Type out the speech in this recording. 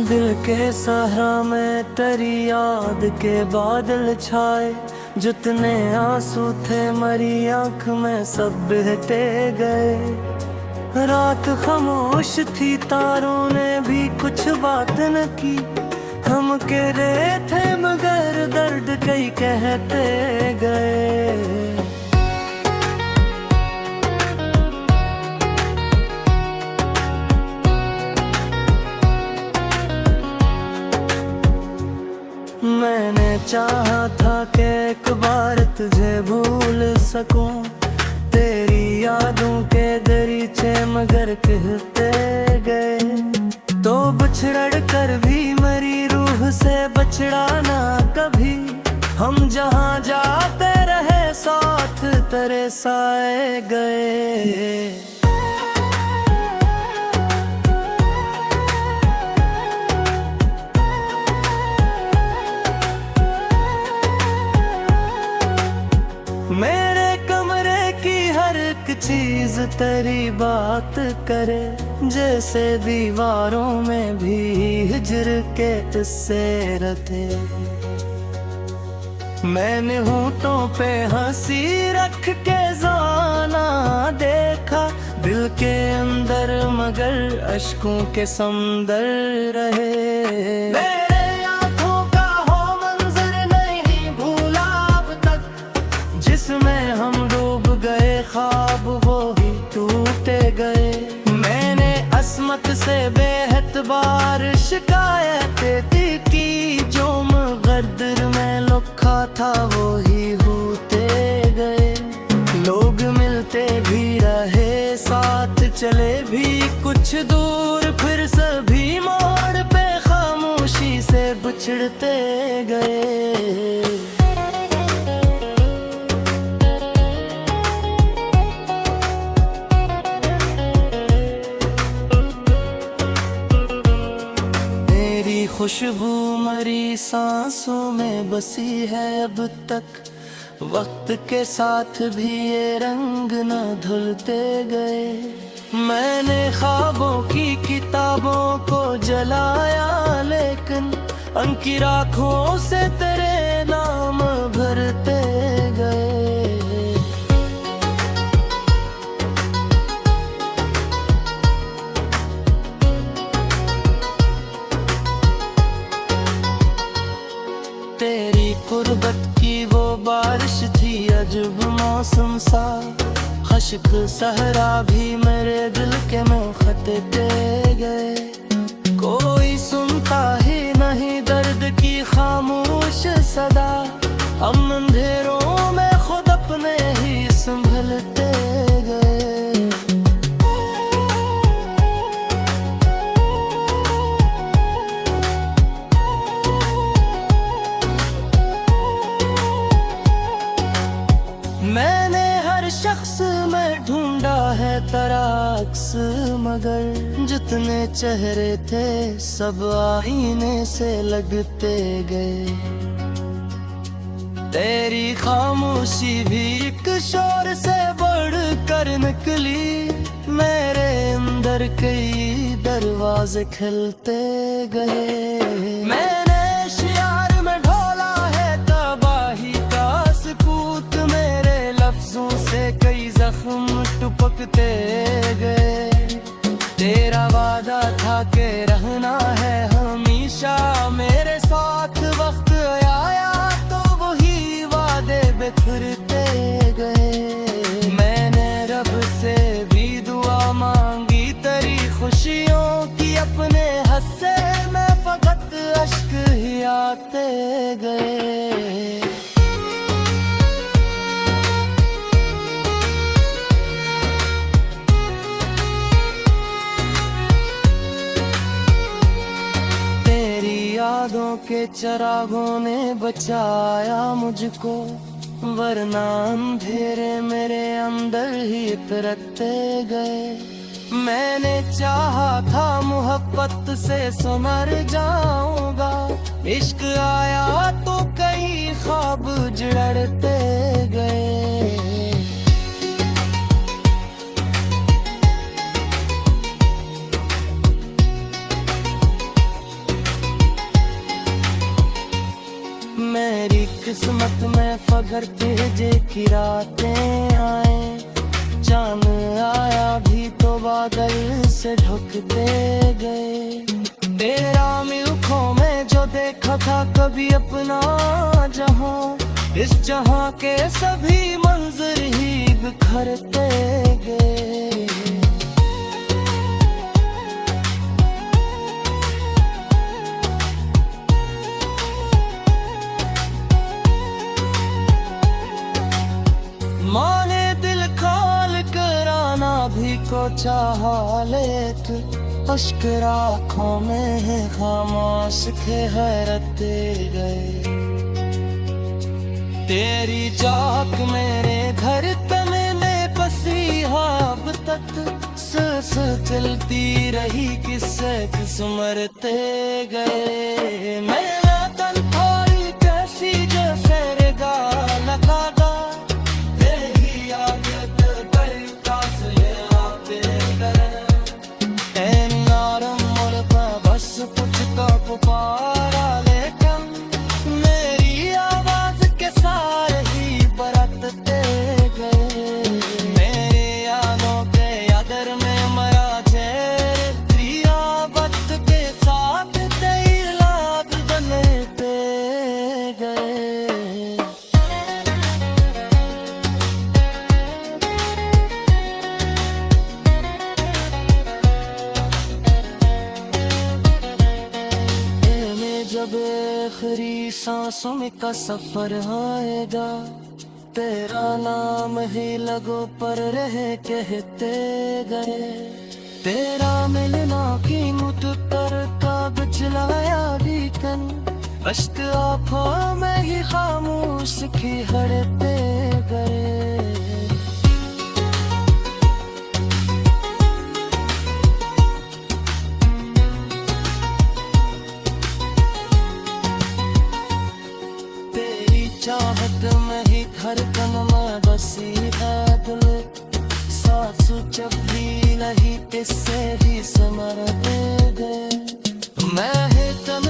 दिल के सहरा में तेरी याद के बादल छाए, जितने आंसू थे मरी आंख में सब बहते गए। रात खामोश थी, तारों ने भी कुछ बात न की। हम कह रहे थे मगर दर्द कई कहते गए। मैंने चाहा था कि एक बार तुझे भूल सकूं, तेरी यादों के दरीचे मगर कहते गए। तो बिछड़ कर भी मरी रूह से बछड़ा ना कभी, हम जहां जाते रहे साथ तेरे साए गए। मेरे कमरे की हर एक चीज तेरी बात करे, जैसे दीवारों में भी हिजर के किस्से रखे। मैंने होठों पे हंसी रख के जाना देखा, दिल के अंदर मगर अश्कों के समंदर रहे। जिसमें हम डूब गए ख्वाब वो ही टूटे गए। मैंने अस्मत से बेहतबार शिकायतें की, जो मुगद्दर में लुखा था वो ही होते गए। लोग मिलते भी रहे, साथ चले भी कुछ दूर, फिर सभी मोड़ पे खामोशी से बिछड़ते गए। खुशबू मरी सांसों में बसी है अब तक, वक्त के साथ भी ये रंग न धुलते गए। मैंने ख्वाबों की किताबों को जलाया, लेकिन उनकी राखों से तेरे नाम भरते गए। तेरी कुर्बत की वो बारिश थी अजब मौसम सा, खश्क सहरा भी मेरे दिल के में खटते गए। कोई सुनता ही नहीं दर्द की खामोश सदा, हम अंधेरों में खुद अपने ही संभलते गए। मैंने हर शख्स में ढूंढा है तेरा अक्स, मगर जितने चेहरे थे सब आईने से लगते गए। तेरी खामोशी भी एक शोर से बढ़कर निकली, मेरे अंदर कई दरवाजे खिलते गए। मैंने शियार में ढोला है तबाही का सकूत, मेरे लफ्जों से कई जख्म टुपकते गए। तेरा वादा था कि रहना है हमेशा मेरे साथ, वक्त आया तो वही वादे बिखरते गए। मैंने रब से भी दुआ मांगी तेरी खुशियों की, अपने हंसे में फकत अश्क ही आते गए। यादों के चरागों ने बचाया मुझको, वरना अंधेरे मेरे अंदर ही तरकते गए। मैंने चाहा था मोहब्बत से संवर जाऊंगा, इश्क आया तो कई ख्वाब जड़ते गए। मेरी किस्मत में फगर तेजे की रातें आए, चांद आया भी तो बादल से ढकते गए। तेरा मिल्खों में जो देखा था कभी अपना जहां, इस जहां के सभी मंजर ही बिखरते गए। माने दिल खाल कराना भी को चाहा, लेक अश्क आँखों में है खामोश ठहरते गए। तेरी चाक मेरे धड़कन में बसी अब तक, सांस चलती रही किससे किस मरते गए। मेरा तन थोड़ी कैसी जैसे रेगा लगा, पुकारा लेकिन मेरी आवाज के सारे ही बरतते गए। मेरे यादों के अदर में मरा तेरिया वक्त के साथ तेरी लाभ बनते गए। जब आखिरी सांसों में का सफर आएगा, तेरा नाम ही लगो पर रह कहते गए। तेरा मिलना की मुझ पर का बिछलाया बीकन, अश्क आँखों में ही खामोश खिलते गए। चाहत में ही धड़कन में बसी है दिल, सांस जब भी नहीं इससे ही समर दे गए। मैं ही तन